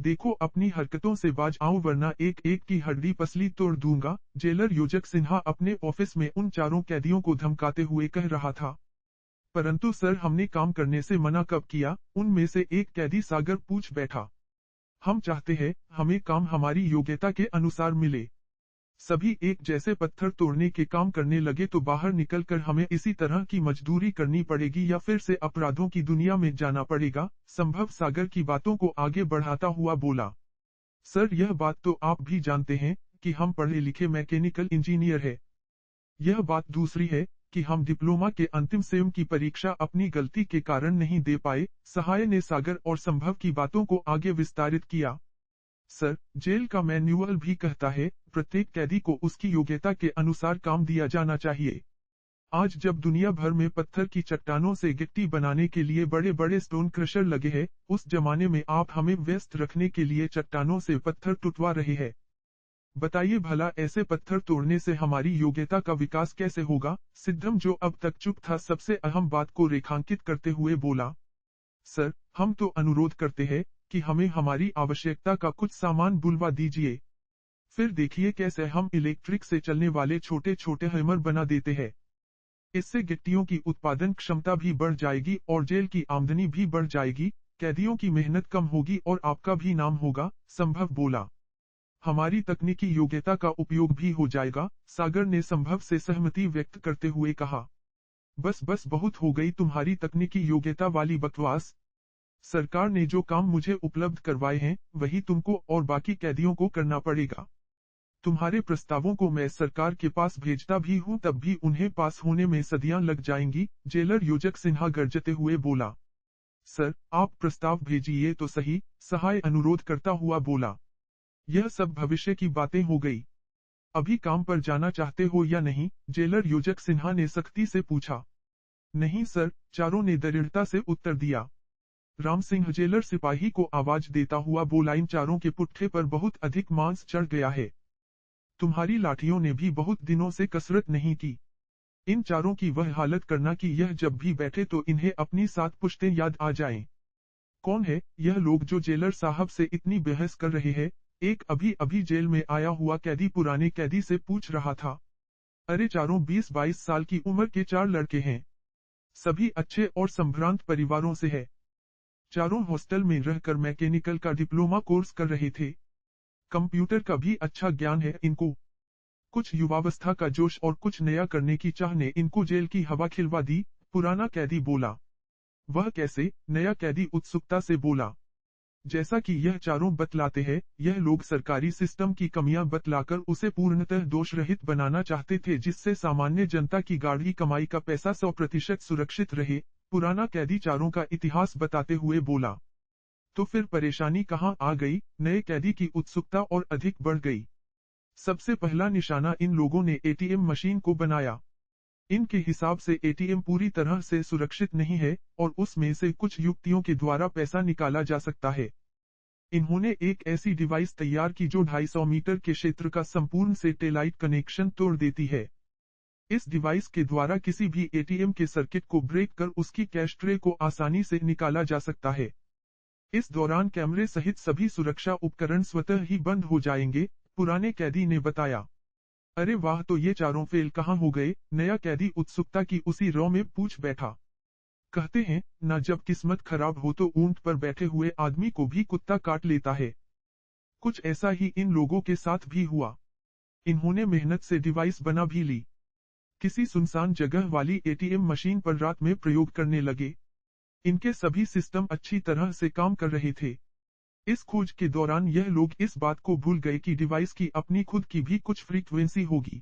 देखो अपनी हरकतों से बाज आओ वरना एक एक की हड्डी पसली तोड़ दूंगा। जेलर योजक सिन्हा अपने ऑफिस में उन चारों कैदियों को धमकाते हुए कह रहा था। परंतु सर हमने काम करने से मना कब किया, उनमें से एक कैदी सागर पूछ बैठा। हम चाहते हैं हमें काम हमारी योग्यता के अनुसार मिले। सभी एक जैसे पत्थर तोड़ने के काम करने लगे तो बाहर निकलकर हमें इसी तरह की मजदूरी करनी पड़ेगी या फिर से अपराधों की दुनिया में जाना पड़ेगा। संभव सागर की बातों को आगे बढ़ाता हुआ बोला। सर यह बात तो आप भी जानते हैं कि हम पढ़े लिखे मैकेनिकल इंजीनियर हैं। यह बात दूसरी है कि हम डिप्लोमा के अंतिम सेम की परीक्षा अपनी गलती के कारण नहीं दे पाए। सहाय ने सागर और संभव की बातों को आगे विस्तारित किया। सर जेल का मैन्युअल भी कहता है प्रत्येक कैदी को उसकी योग्यता के अनुसार काम दिया जाना चाहिए। आज जब दुनिया भर में पत्थर की चट्टानों से गिट्टी बनाने के लिए बड़े बड़े स्टोन क्रशर लगे हैं, उस जमाने में आप हमें व्यस्त रखने के लिए चट्टानों से पत्थर टुटवा रहे हैं। बताइए भला ऐसे पत्थर तोड़ने से हमारी योग्यता का विकास कैसे होगा। सिद्धम जो अब तक चुप था सबसे अहम बात को रेखांकित करते हुए बोला। सर हम तो अनुरोध करते हैं कि हमें हमारी आवश्यकता का कुछ सामान बुलवा दीजिए, फिर देखिए कैसे हम इलेक्ट्रिक से चलने वाले छोटे छोटे हैमर बना देते हैं। इससे गिट्टियों की उत्पादन क्षमता भी बढ़ जाएगी और जेल की आमदनी भी बढ़ जाएगी, कैदियों की मेहनत कम होगी और आपका भी नाम होगा। संभव बोला। हमारी तकनीकी योग्यता का उपयोग भी हो जाएगा, सागर ने संभव से सहमति व्यक्त करते हुए कहा। बस बस बहुत हो गई तुम्हारी तकनीकी योग्यता वाली बकवास। सरकार ने जो काम मुझे उपलब्ध करवाए हैं वही तुमको और बाकी कैदियों को करना पड़ेगा। तुम्हारे प्रस्तावों को मैं सरकार के पास भेजता भी हूं तब भी उन्हें पास होने में सदियां लग जाएंगी। जेलर योजक सिन्हा गरजते हुए बोला। सर आप प्रस्ताव भेजिए तो सही, सहाय अनुरोध करता हुआ बोला। यह सब भविष्य की बातें हो गई। अभी काम पर जाना चाहते हो या नहीं, जेलर योजक सिन्हा ने सख्ती से पूछा। नहीं सर, चारों ने दृढ़ता से उत्तर दिया। राम सिंह जेलर सिपाही को आवाज देता हुआ बोला। इन चारों के पुट्ठे पर बहुत अधिक मांस चढ़ गया है। तुम्हारी लाठियों ने भी बहुत दिनों से कसरत नहीं की। इन चारों की वह हालत करना कि यह जब भी बैठे तो इन्हें अपनी 7 पुश्तें याद आ जाएं। कौन है यह लोग जो जेलर साहब से इतनी बहस कर रहे हैं, एक अभी अभी जेल में आया हुआ कैदी पुराने कैदी से पूछ रहा था। अरे चारों 20-22 साल की उम्र के 4 लड़के हैं। सभी अच्छे और संभ्रांत परिवारों से है। चारों हॉस्टल में रहकर मैकेनिकल का डिप्लोमा कोर्स कर रहे थे। कंप्यूटर का भी अच्छा ज्ञान है इनको। कुछ युवावस्था का जोश और कुछ नया करने की चाह ने इनको जेल की हवा खिलवा दी। पुराना कैदी बोला। वह कैसे, नया कैदी उत्सुकता से बोला। जैसा कि यह चारों बतलाते हैं, यह लोग सरकारी सिस्टम की कमियां बतलाकर उसे पूर्णतः दोष रहित बनाना चाहते थे जिससे सामान्य जनता की गाढ़ी कमाई का पैसा 100% सुरक्षित रहे। पुराना कैदी चारों का इतिहास बताते हुए बोला। तो फिर परेशानी कहाँ आ गई, नए कैदी की उत्सुकता और अधिक बढ़ गई। सबसे पहला निशाना इन लोगों ने एटीएम मशीन को बनाया। इनके हिसाब से एटीएम पूरी तरह से सुरक्षित नहीं है और उसमें से कुछ युक्तियों के द्वारा पैसा निकाला जा सकता है। इन्होंने एक ऐसी डिवाइस तैयार की जो 250 मीटर के क्षेत्र का संपूर्ण सैटेलाइट कनेक्शन तोड़ देती है। इस डिवाइस के द्वारा किसी भी एटीएम के सर्किट को ब्रेक कर उसकी कैश ट्रे को आसानी से निकाला जा सकता है। इस दौरान कैमरे सहित सभी सुरक्षा उपकरण स्वतः ही बंद हो जाएंगे, पुराने कैदी ने बताया। अरे वाह, तो ये चारों फेल कहाँ हो गए, नया कैदी उत्सुकता की उसी रौ में पूछ बैठा। कहते हैं ना, जब किस्मत खराब हो तो ऊंट पर बैठे हुए आदमी को भी कुत्ता काट लेता है। कुछ ऐसा ही इन लोगों के साथ भी हुआ। इन्होंने मेहनत से डिवाइस बना भी ली। किसी सुनसान जगह वाली एटीएम मशीन पर रात में प्रयोग करने लगे। इनके सभी सिस्टम अच्छी तरह से काम कर रहे थे। इस खोज के दौरान यह लोग इस बात को भूल गए कि डिवाइस की अपनी खुद की भी कुछ फ्रीक्वेंसी होगी।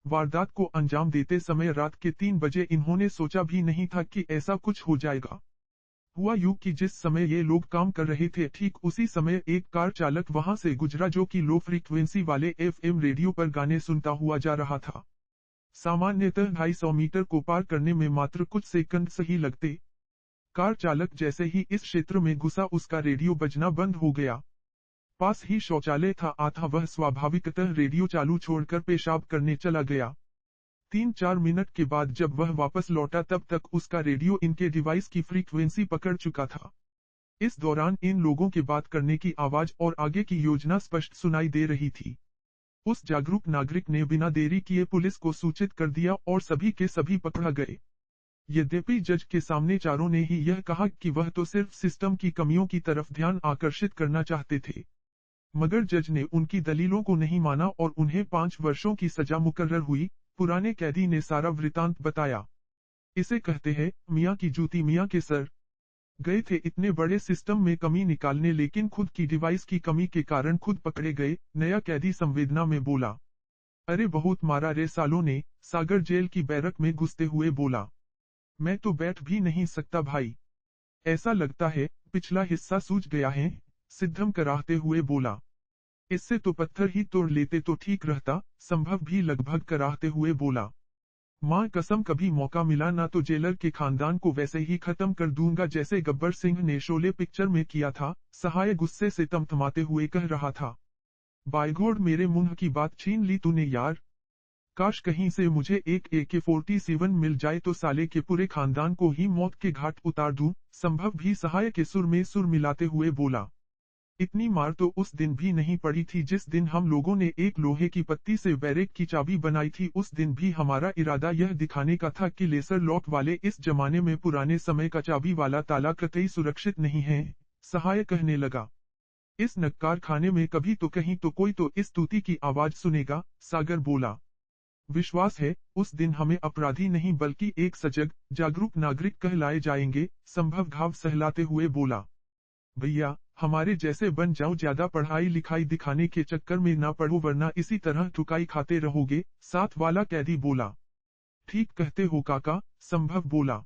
वारदात को अंजाम देते समय रात के 3 बजे इन्होंने सोचा भी नहीं था कि ऐसा कुछ हो जाएगा। हुआ यूं कि जिस समय ये लोग काम कर रहे थे ठीक उसी समय एक कार चालक वहां से गुजरा जो कि लो फ्रीक्वेंसी वाले एफएम रेडियो पर गाने सुनता हुआ जा रहा था। सामान्यतः 250 मीटर को पार करने में मात्र कुछ सेकंड सही लगते। कार चालक जैसे ही इस क्षेत्र में घुसा उसका रेडियो बजना बंद हो गया। पास ही शौचालय था, अतः वह स्वाभाविकतः रेडियो चालू छोड़कर पेशाब करने चला गया। 3-4 मिनट के बाद जब वह वापस लौटा तब तक उसका रेडियो इनके डिवाइस की फ्रीक्वेंसी पकड़ चुका था। इस दौरान इन लोगों के बात करने की आवाज और आगे की योजना स्पष्ट सुनाई दे रही थी। उस जागरूक नागरिक ने बिना देरी किए पुलिस को सूचित कर दिया और सभी के सभी पकड़ा गए। यद्यपि जज के सामने चारों ने ही यह कहा कि वह तो सिर्फ सिस्टम की कमियों की तरफ ध्यान आकर्षित करना चाहते थे, मगर जज ने उनकी दलीलों को नहीं माना और उन्हें 5 वर्षों की सजा मुकर्रर हुई। पुराने कैदी ने सारा वृतांत बताया। इसे कहते हैं मियाँ की जूती मियाँ के सर। गए थे इतने बड़े सिस्टम में कमी निकालने, लेकिन खुद की डिवाइस की कमी के कारण खुद पकड़े गए। नया कैदी संवेदना में बोला। अरे बहुत मारा रे सालों ने, सागर जेल की बैरक में घुसते हुए बोला। मैं तो बैठ भी नहीं सकता भाई, ऐसा लगता है पिछला हिस्सा सूज गया है, सिद्धम कराहते हुए बोला। इससे तो पत्थर ही तोड़ लेते तो ठीक रहता, संभव भी लगभग कराहते हुए बोला। मां कसम कभी मौका मिला ना तो जेलर के खानदान को वैसे ही खत्म कर दूंगा जैसे गब्बर सिंह ने शोले पिक्चर में किया था, सहाय गुस्से से तमतमाते हुए कह रहा था। बायगोड मेरे मुंह की बात छीन ली तूने यार। काश कहीं से मुझे एक AK-47 मिल जाए तो साले के पूरे खानदान को ही मौत के घाट उतार दूं, संभव भी सहाय के सुर में सुर मिलाते हुए बोला। इतनी मार तो उस दिन भी नहीं पड़ी थी जिस दिन हम लोगों ने एक लोहे की पत्ती से बैरेक की चाबी बनाई थी। उस दिन भी हमारा इरादा यह दिखाने का था कि लेसर लॉक वाले इस जमाने में पुराने समय का चाबी वाला ताला कतई सुरक्षित नहीं है, सहाय कहने लगा। इस नक्कार खाने में कभी तो कहीं तो कोई तो इस तूती की आवाज सुनेगा, सागर बोला। विश्वास है उस दिन हमें अपराधी नहीं बल्कि एक सजग, जागरूक नागरिक कहलाए जाएंगे, संभव घाव सहलाते हुए बोला। भैया हमारे जैसे बन जाओ, ज्यादा पढ़ाई लिखाई दिखाने के चक्कर में ना पढ़ो वरना इसी तरह ठुकाई खाते रहोगे, साथ वाला कैदी बोला। ठीक कहते हो काका, संभव बोला।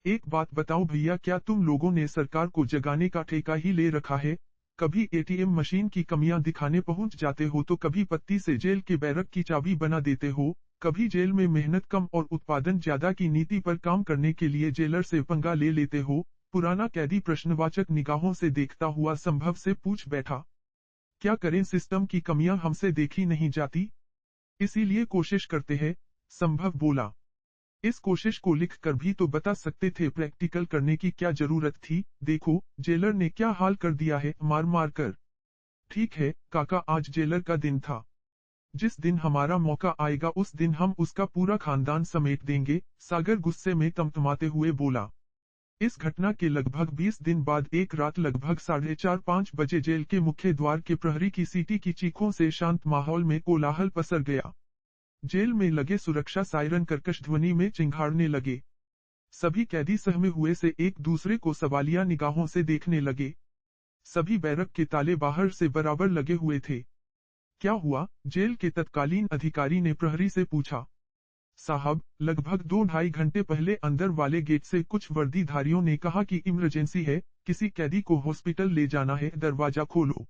एक बात बताओ भैया, क्या तुम लोगों ने सरकार को जगाने का ठेका ही ले रखा है? कभी ATM मशीन की कमियां दिखाने पहुंच जाते हो तो कभी पत्ती से जेल के बैरक की चाबी बना देते हो, कभी जेल में मेहनत कम और उत्पादन ज्यादा की नीति पर काम करने के लिए जेलर से पंगा ले लेते हो। पुराना कैदी प्रश्नवाचक निगाहों से देखता हुआ संभव से पूछ बैठा। क्या करें, सिस्टम की कमियां हमसे देखी नहीं जाती, इसीलिए कोशिश करते हैं, संभव बोला। इस कोशिश को लिख कर भी तो बता सकते थे, प्रैक्टिकल करने की क्या जरूरत थी। देखो जेलर ने क्या हाल कर दिया है मार मार कर। ठीक है काका, आज जेलर का दिन था। जिस दिन हमारा मौका आएगा उस दिन हम उसका पूरा खानदान समेट देंगे, सागर गुस्से में तमतमाते हुए बोला। इस घटना के लगभग 20 दिन बाद एक रात लगभग 4:30-5 बजे जेल के मुख्य द्वार के प्रहरी की सीटी की चीखों से शांत माहौल में कोलाहल पसर गया। जेल में लगे सुरक्षा सायरन कर्कश ध्वनि में चिंघाड़ने लगे। सभी कैदी सहमे हुए से एक दूसरे को सवालिया निगाहों से देखने लगे। सभी बैरक के ताले बाहर से बराबर लगे हुए थे। क्या हुआ? जेल के तत्कालीन अधिकारी ने प्रहरी से पूछा। साहब, लगभग 2-2.5 घंटे पहले अंदर वाले गेट से कुछ वर्दीधारियों ने कहा कि इमरजेंसी है, किसी कैदी को हॉस्पिटल ले जाना है, दरवाजा खोलो।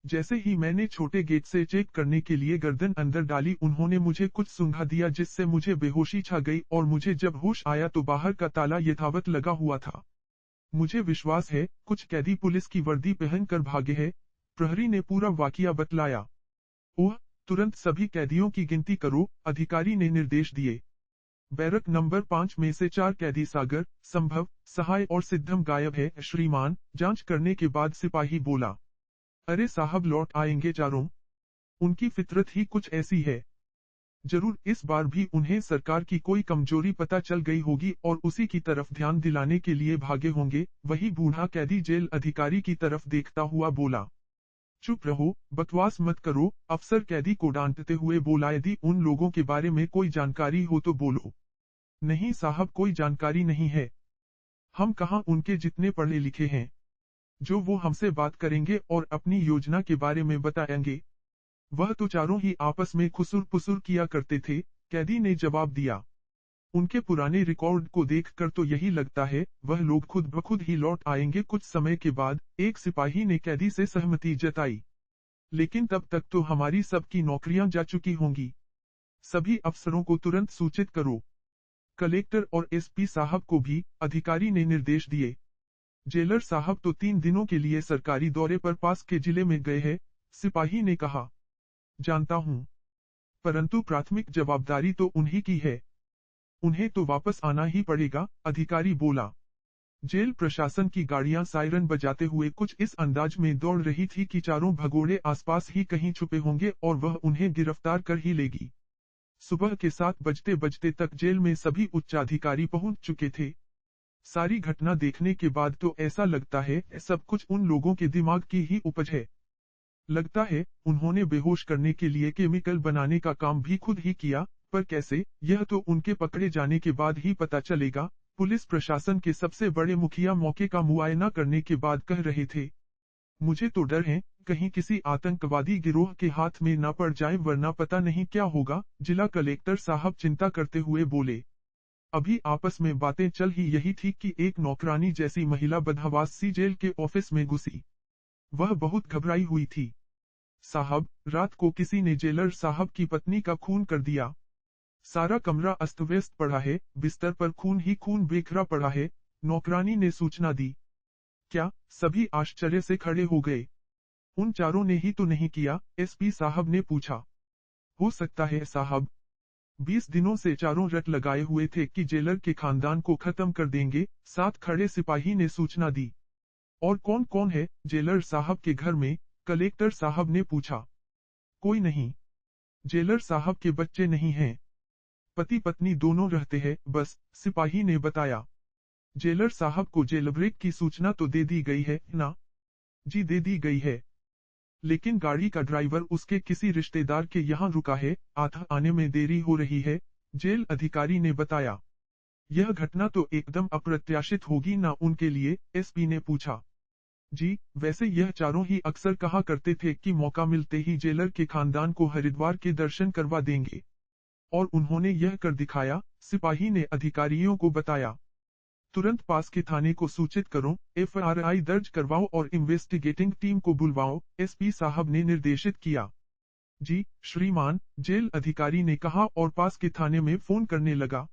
जैसे ही मैंने छोटे गेट से चेक करने के लिए गर्दन अंदर डाली उन्होंने मुझे कुछ सूंघा दिया जिससे मुझे बेहोशी छा गई और मुझे जब होश आया तो बाहर का ताला यथावत लगा हुआ था। मुझे विश्वास है कुछ कैदी पुलिस की वर्दी पहनकर भागे हैं, प्रहरी ने पूरा वाकिया बतलाया। ओह, तुरंत सभी कैदियों की गिनती करो, अधिकारी ने निर्देश दिए। बैरक नंबर 5 में से 4 कैदी सागर, संभव, सहाय और सिद्धम गायब है श्रीमान, जांच करने के बाद सिपाही बोला। अरे साहब, लौट आएंगे चारों, उनकी फितरत ही कुछ ऐसी है। जरूर इस बार भी उन्हें सरकार की कोई कमजोरी पता चल गई होगी और उसी की तरफ ध्यान दिलाने के लिए भागे होंगे। वही बूढ़ा कैदी जेल अधिकारी की तरफ देखता हुआ बोला। चुप रहो, बकवास मत करो, अफसर कैदी को डांटते हुए बोला। यदि उन लोगों के बारे में कोई जानकारी हो तो बोलो। नहीं साहब, कोई जानकारी नहीं है। हम कहाँ उनके जितने पढ़े लिखे हैं। जो वो हमसे बात करेंगे और अपनी योजना के बारे में बताएंगे। वह तो चारों ही आपस में खुसुर पुसुर किया करते थे, कैदी ने जवाब दिया। उनके पुराने रिकॉर्ड को देखकर तो यही लगता है वह लोग खुद ब खुद ही लौट आएंगे कुछ समय के बाद, एक सिपाही ने कैदी से सहमति जताई। लेकिन तब तक तो हमारी सबकी नौकरियां जा चुकी होंगी। सभी अफसरों को तुरंत सूचित करो। कलेक्टर और SP साहब को भी, अधिकारी ने निर्देश दिए। जेलर साहब तो 3 दिनों के लिए सरकारी दौरे पर पास के जिले में गए हैं, सिपाही ने कहा। जानता हूं, परंतु प्राथमिक जवाबदारी तो उन्हीं की है। उन्हें तो वापस आना ही पड़ेगा, अधिकारी बोला। जेल प्रशासन की गाड़ियां सायरन बजाते हुए कुछ इस अंदाज में दौड़ रही थी कि चारों भगोड़े आसपास ही कहीं छुपे होंगे और वह उन्हें गिरफ्तार कर ही लेगी। सुबह के 7 बजते बजते तक जेल में सभी उच्चाधिकारी पहुंच चुके थे। सारी घटना देखने के बाद तो ऐसा लगता है सब कुछ उन लोगों के दिमाग की ही उपज है। लगता है उन्होंने बेहोश करने के लिए केमिकल बनाने का काम भी खुद ही किया, पर कैसे, यह तो उनके पकड़े जाने के बाद ही पता चलेगा। पुलिस प्रशासन के सबसे बड़े मुखिया मौके का मुआयना करने के बाद कह रहे थे, मुझे तो डर है कहीं किसी आतंकवादी गिरोह के हाथ में न पड़ जाए, वरना पता नहीं क्या होगा। जिला कलेक्टर साहब चिंता करते हुए बोले, अभी आपस में बातें चल ही यही थी कि एक नौकरानी जैसी महिला बदहवास सी जेल के ऑफिस में घुसी। वह बहुत घबराई हुई थी। साहब, रात को किसी ने जेलर साहब की पत्नी का खून कर दिया। सारा कमरा अस्त व्यस्त पड़ा है, बिस्तर पर खून ही खून बिखरा पड़ा है, नौकरानी ने सूचना दी। क्या? सभी आश्चर्य से खड़े हो गए। उन चारों ने ही तो नहीं किया? एसपी साहब ने पूछा। हो सकता है साहब। 20 दिनों से चारों रट लगाए हुए थे कि जेलर के खानदान को खत्म कर देंगे, साथ खड़े सिपाही ने सूचना दी। और कौन कौन है जेलर साहब के घर में? कलेक्टर साहब ने पूछा। कोई नहीं। जेलर साहब के बच्चे नहीं हैं। पति पत्नी दोनों रहते हैं बस, सिपाही ने बताया। जेलर साहब को जेल ब्रेक की सूचना तो दे दी गई है ना? जी दे दी गई है। लेकिन गाड़ी का ड्राइवर उसके किसी रिश्तेदार के यहाँ रुका है, आधा आने में देरी हो रही है, जेल अधिकारी ने बताया। यह घटना तो एकदम अप्रत्याशित होगी ना उनके लिए? एसपी ने पूछा। जी, वैसे यह चारों ही अक्सर कहा करते थे कि मौका मिलते ही जेलर के खानदान को हरिद्वार के दर्शन करवा देंगे। और उन्होंने यह कर दिखाया, सिपाही ने अधिकारियों को बताया। तुरंत पास के थाने को सूचित करो, एफआईआर दर्ज करवाओ और इन्वेस्टिगेटिंग टीम को बुलवाओ, एसपी साहब ने निर्देशित किया। जी, श्रीमान, जेल अधिकारी ने कहा और पास के थाने में फोन करने लगा।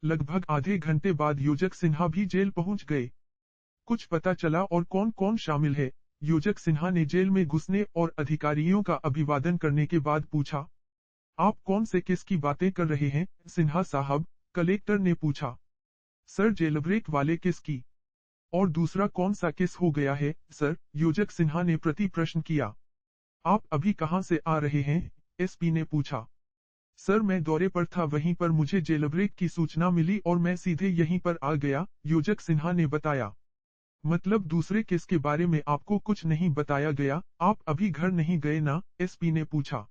लगभग आधे घंटे बाद योजक सिन्हा भी जेल पहुंच गए। कुछ पता चला और कौन कौन शामिल है? योजक सिन्हा ने जेल में घुसने और अधिकारियों का अभिवादन करने के बाद पूछा। आप कौन से केस की बातें कर रहे हैं सिन्हा साहब? कलेक्टर ने पूछा। सर, जेल ब्रेक वाले केस की। और दूसरा कौन सा केस हो गया है सर? योजक सिन्हा ने प्रति प्रश्न किया। आप अभी कहां से आ रहे हैं? एसपी ने पूछा। सर, मैं दौरे पर था, वहीं पर मुझे जेल ब्रेक की सूचना मिली और मैं सीधे यहीं पर आ गया, योजक सिन्हा ने बताया। मतलब दूसरे केस के बारे में आपको कुछ नहीं बताया गया? आप अभी घर नहीं गए ना? एसपी ने पूछा।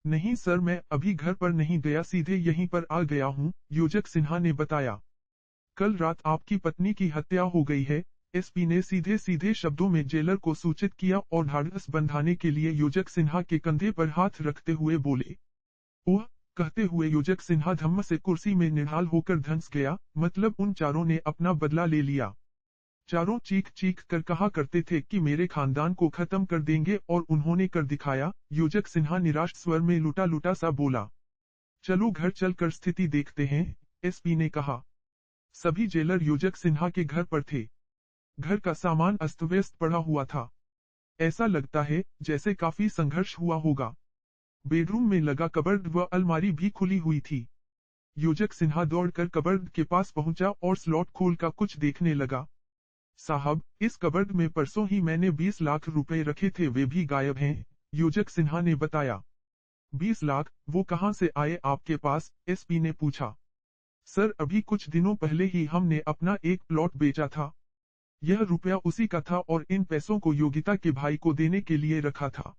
नहीं सर, मैं अभी घर पर नहीं गया, सीधे यहीं पर आ गया हूं, योजक सिन्हा ने बताया। कल रात आपकी पत्नी की हत्या हो गई है, एसपी ने सीधे सीधे शब्दों में जेलर को सूचित किया और ढाढ़स बंधाने के लिए योजक सिन्हा के कंधे पर हाथ रखते हुए बोले। ओह, कहते हुए योजक सिन्हा धम्म से कुर्सी में निढाल होकर धंस गया। मतलब उन चारों ने अपना बदला ले लिया। चारों चीख चीख कर कहा करते थे कि मेरे खानदान को खत्म कर देंगे और उन्होंने कर दिखाया, योजक सिन्हा निराश स्वर में लुटा लुटा सा बोला। चलो घर चलकर स्थिति देखते हैं, एसपी ने कहा। सभी जेलर योजक सिन्हा के घर पर थे। घर का सामान अस्त व्यस्त पड़ा हुआ था। ऐसा लगता है जैसे काफी संघर्ष हुआ होगा। बेडरूम में लगा कबर्ड व अलमारी भी खुली हुई थी। योजक सिन्हा दौड़कर कबर्ड के पास पहुंचा और स्लॉट खोलकर कुछ देखने लगा। साहब, इस कबर्ड में परसों ही मैंने 20 लाख रुपए रखे थे, वे भी गायब हैं, योजक सिन्हा ने बताया। 20 लाख, वो कहां से आए आपके पास? एसपी ने पूछा। सर, अभी कुछ दिनों पहले ही हमने अपना एक प्लॉट बेचा था। यह रुपया उसी का था और इन पैसों को योगिता के भाई को देने के लिए रखा था,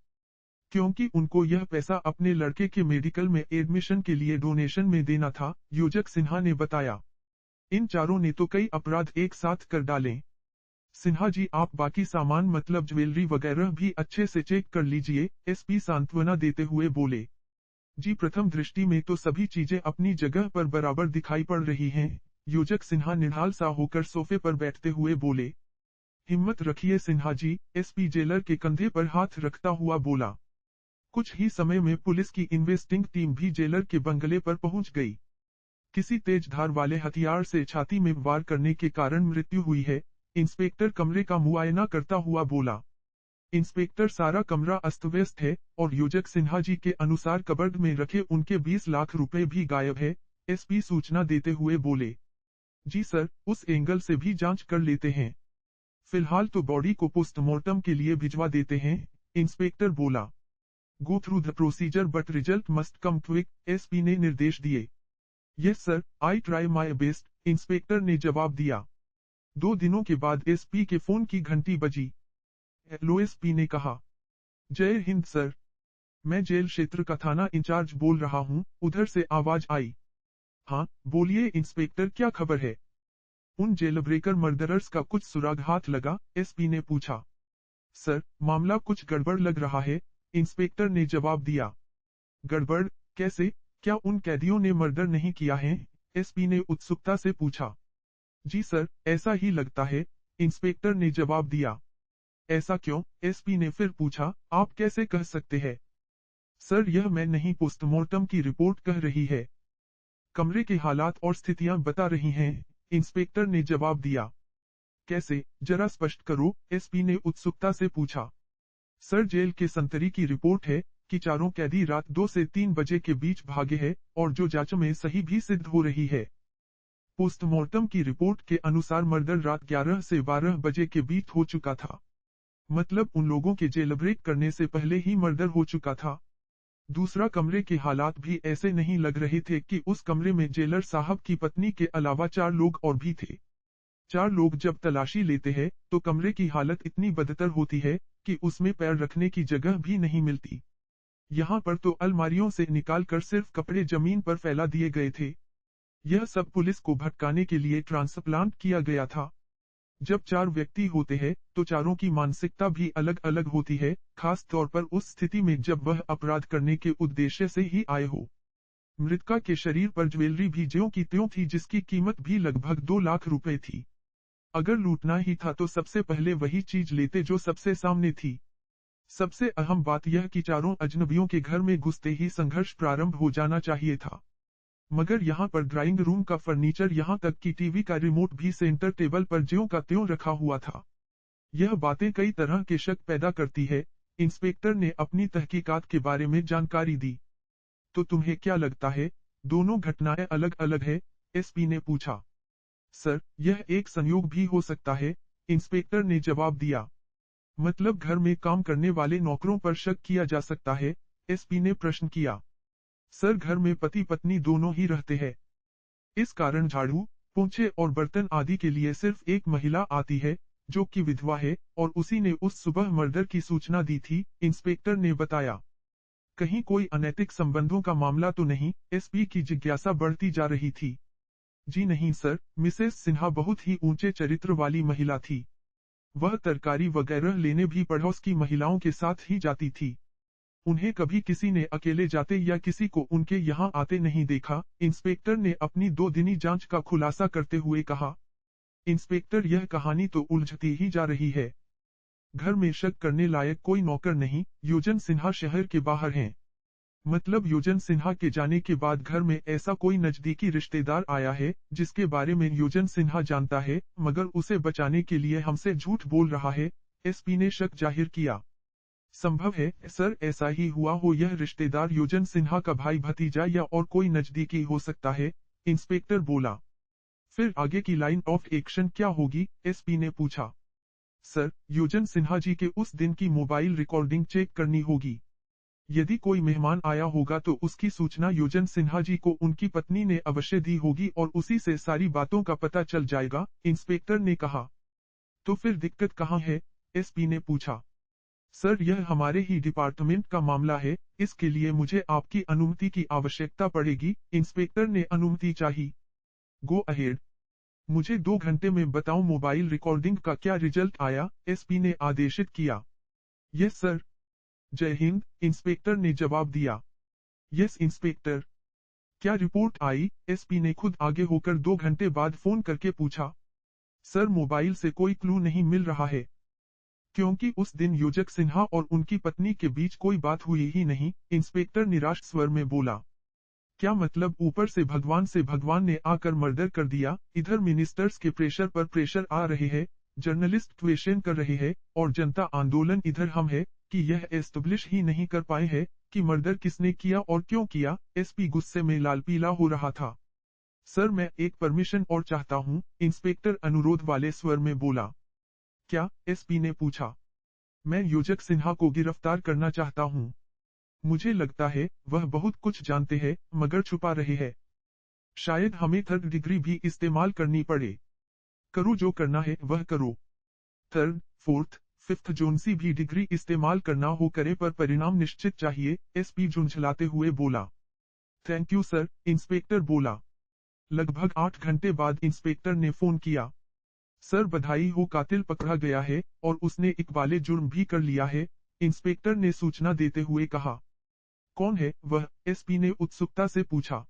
क्योंकि उनको यह पैसा अपने लड़के के मेडिकल में एडमिशन के लिए डोनेशन में देना था, योजक सिन्हा ने बताया। इन चारों ने तो कई अपराध एक साथ कर डाले। सिन्हा जी, आप बाकी सामान मतलब ज्वेलरी वगैरह भी अच्छे से चेक कर लीजिए, एसपी सांत्वना देते हुए बोले। जी, प्रथम दृष्टि में तो सभी चीजें अपनी जगह पर बराबर दिखाई पड़ रही हैं, योजक सिन्हा निढाल सा होकर सोफे पर बैठते हुए बोले। हिम्मत रखिए सिन्हा जी, एसपी जेलर के कंधे पर हाथ रखता हुआ बोला। कुछ ही समय में पुलिस की इन्वेस्टिंग टीम भी जेलर के बंगले पर पहुंच गई। किसी तेज धार वाले हथियार से छाती में वार करने के कारण मृत्यु हुई है, इंस्पेक्टर कमरे का मुआयना करता हुआ बोला। इंस्पेक्टर, सारा कमरा अस्त व्यस्त है और योजक सिन्हा जी के अनुसार कबर्ड में रखे उनके 20 लाख रुपए भी गायब है, एसपी सूचना देते हुए बोले। जी सर, उस एंगल से भी जांच कर लेते हैं। फिलहाल तो बॉडी को पोस्टमार्टम के लिए भिजवा देते हैं, इंस्पेक्टर बोला। Go through the procedure but result must come quick, SP ने निर्देश दिए। Yes sir, I try my best, inspector ने जवाब दिया। 2 दिनों के बाद एसपी के फोन की घंटी बजी। हेलो, एसपी ने कहा। जय हिंद सर, मैं जेल क्षेत्र का थाना इंचार्ज बोल रहा हूँ, उधर से आवाज आई। हाँ, बोलिए इंस्पेक्टर, क्या खबर है? उन जेलब्रेकर मर्डरर्स का कुछ सुराग हाथ लगा? एसपी ने पूछा। सर, मामला कुछ गड़बड़ लग रहा है, इंस्पेक्टर ने जवाब दिया। गड़बड़? कैसे? क्या उन कैदियों ने मर्डर नहीं किया है? एसपी ने उत्सुकता से पूछा। जी सर, ऐसा ही लगता है, इंस्पेक्टर ने जवाब दिया। ऐसा क्यों? एसपी ने फिर पूछा। आप कैसे कह सकते हैं? सर, यह मैं नहीं, पोस्टमार्टम की रिपोर्ट कह रही है। कमरे के हालात और स्थितियां बता रही हैं, इंस्पेक्टर ने जवाब दिया। कैसे, जरा स्पष्ट करो, एसपी ने उत्सुकता से पूछा। सर, जेल के संतरी की रिपोर्ट है कि चारों कैदी रात 2 से 3 बजे के बीच भागे हैं, और जो जांच में सही भी सिद्ध हो रही है। पोस्टमार्टम की रिपोर्ट के अनुसार मर्डर रात 11 से 12 बजे के बीच हो चुका था। मतलब उन लोगों के जेल ब्रेक करने से पहले ही मर्डर हो चुका था। दूसरा, कमरे के हालात भी ऐसे नहीं लग रहे थे कि उस कमरे में जेलर साहब की पत्नी के अलावा 4 लोग और भी थे। 4 लोग जब तलाशी लेते हैं तो कमरे की हालत इतनी बदतर होती है कि उसमें पैर रखने की जगह भी नहीं मिलती। यहाँ पर तो अलमारियों से निकालकर सिर्फ कपड़े जमीन पर फैला दिए गए थे। यह सब पुलिस को भटकाने के लिए ट्रांसप्लांट किया गया था। जब 4 व्यक्ति होते हैं तो चारों की मानसिकता भी अलग अलग होती है, खास तौर पर उस स्थिति में जब वह अपराध करने के उद्देश्य से ही आए हो। मृतका के शरीर पर ज्वेलरी भी ज्यों की त्यों थी, जिसकी कीमत भी लगभग 2 लाख रुपए थी। अगर लूटना ही था तो सबसे पहले वही चीज लेते जो सबसे सामने थी। सबसे अहम बात यह कि चारों अजनबियों के घर में घुसते ही संघर्ष प्रारंभ हो जाना चाहिए था। मगर यहाँ पर ड्राइंग रूम का फर्नीचर, यहाँ तक कि टीवी का रिमोट भी सेंटर टेबल पर ज्यों का त्यों रखा हुआ था। यह बातें कई तरह के शक पैदा करती है। इंस्पेक्टर ने अपनी तहकीकात के बारे में जानकारी दी। तो तुम्हें क्या लगता है, दोनों घटनाएं अलग अलग है? एसपी ने पूछा। सर, यह एक संयोग भी हो सकता है, इंस्पेक्टर ने जवाब दिया। मतलब घर में काम करने वाले नौकरों पर शक किया जा सकता है? एसपी ने प्रश्न किया। सर, घर में पति पत्नी दोनों ही रहते हैं। इस कारण झाड़ू, पोंछे और बर्तन आदि के लिए सिर्फ एक महिला आती है, जो कि विधवा है, और उसी ने उस सुबह मर्डर की सूचना दी थी, इंस्पेक्टर ने बताया। कहीं कोई अनैतिक संबंधों का मामला तो नहीं? एसपी की जिज्ञासा बढ़ती जा रही थी। जी नहीं सर, मिसेस सिन्हा बहुत ही ऊंचे चरित्र वाली महिला थी। वह तरकारी वगैरह लेने भी पड़ोस की महिलाओं के साथ ही जाती थी। उन्हें कभी किसी ने अकेले जाते या किसी को उनके यहाँ आते नहीं देखा, इंस्पेक्टर ने अपनी 2 दिनी जांच का खुलासा करते हुए कहा। इंस्पेक्टर, यह कहानी तो उलझती ही जा रही है। घर में शक करने लायक कोई नौकर नहीं, योजन सिन्हा शहर के बाहर हैं। मतलब योजन सिन्हा के जाने के बाद घर में ऐसा कोई नजदीकी रिश्तेदार आया है जिसके बारे में योजन सिन्हा जानता है, मगर उसे बचाने के लिए हमसे झूठ बोल रहा है, एसपी ने शक जाहिर किया। संभव है सर, ऐसा ही हुआ हो। यह रिश्तेदार योजन सिन्हा का भाई भतीजा या और कोई नजदीकी हो सकता है, इंस्पेक्टर बोला। फिर आगे की लाइन ऑफ एक्शन क्या होगी? एसपी ने पूछा। सर, योजन सिन्हा जी के उस दिन की मोबाइल रिकॉर्डिंग चेक करनी होगी। यदि कोई मेहमान आया होगा तो उसकी सूचना योजन सिन्हा जी को उनकी पत्नी ने अवश्य दी होगी और उसी से सारी बातों का पता चल जाएगा, इंस्पेक्टर ने कहा। तो फिर दिक्कत कहाँ है? एसपी ने पूछा। सर, यह हमारे ही डिपार्टमेंट का मामला है, इसके लिए मुझे आपकी अनुमति की आवश्यकता पड़ेगी, इंस्पेक्टर ने अनुमति चाही। Go ahead. मुझे 2 घंटे में बताओ मोबाइल रिकॉर्डिंग का क्या रिजल्ट आया, एसपी ने आदेशित किया। Yes sir. जय हिंद, इंस्पेक्टर ने जवाब दिया। Yes inspector. क्या रिपोर्ट आई? एसपी ने खुद आगे होकर 2 घंटे बाद फोन करके पूछा। सर, मोबाइल से कोई क्लू नहीं मिल रहा है, क्योंकि उस दिन योजक सिन्हा और उनकी पत्नी के बीच कोई बात हुई ही नहीं, इंस्पेक्टर निराश स्वर में बोला। क्या मतलब ऊपर से भगवान ने आकर मर्डर कर दिया? इधर मिनिस्टर्स के प्रेशर पर प्रेशर आ रहे हैं, जर्नलिस्ट क्वेश्चन कर रहे हैं, और जनता आंदोलन इधर हम है कि यह एस्टेब्लिश ही नहीं कर पाए हैं कि मर्डर किसने किया और क्यों किया। एसपी गुस्से में लाल पीला हो रहा था। सर मैं एक परमिशन और चाहता हूँ, इंस्पेक्टर अनुरोध वाले स्वर में बोला। क्या? एसपी ने पूछा। मैं योजक सिन्हा को गिरफ्तार करना चाहता हूँ। मुझे लगता है वह बहुत कुछ जानते हैं मगर छुपा रहे हैं। शायद हमें थर्ड डिग्री भी इस्तेमाल करनी पड़े। करो जो करना है वह करो। थर्ड, फोर्थ, फिफ्थ जोनसी भी डिग्री इस्तेमाल करना हो करे पर परिणाम निश्चित चाहिए, एसपी झुंझलाते हुए बोला। थैंक यू सर, इंस्पेक्टर बोला। लगभग 8 घंटे बाद इंस्पेक्टर ने फोन किया। सर बधाई हो, कातिल पकड़ा गया है और उसने इकबाले जुर्म भी कर लिया है, इंस्पेक्टर ने सूचना देते हुए कहा। कौन है वह? एसपी ने उत्सुकता से पूछा।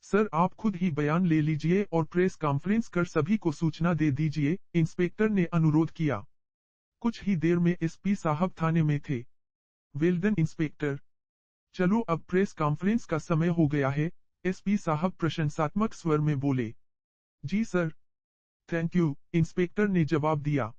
सर आप खुद ही बयान ले लीजिए और प्रेस कॉन्फ्रेंस कर सभी को सूचना दे दीजिए, इंस्पेक्टर ने अनुरोध किया। कुछ ही देर में एसपी साहब थाने में थे। Well done inspector. चलो अब प्रेस कॉन्फ्रेंस का समय हो गया है, एसपी साहब प्रशंसात्मक स्वर में बोले। जी सर। थैंक यू, इंस्पेक्टर ने जवाब दिया।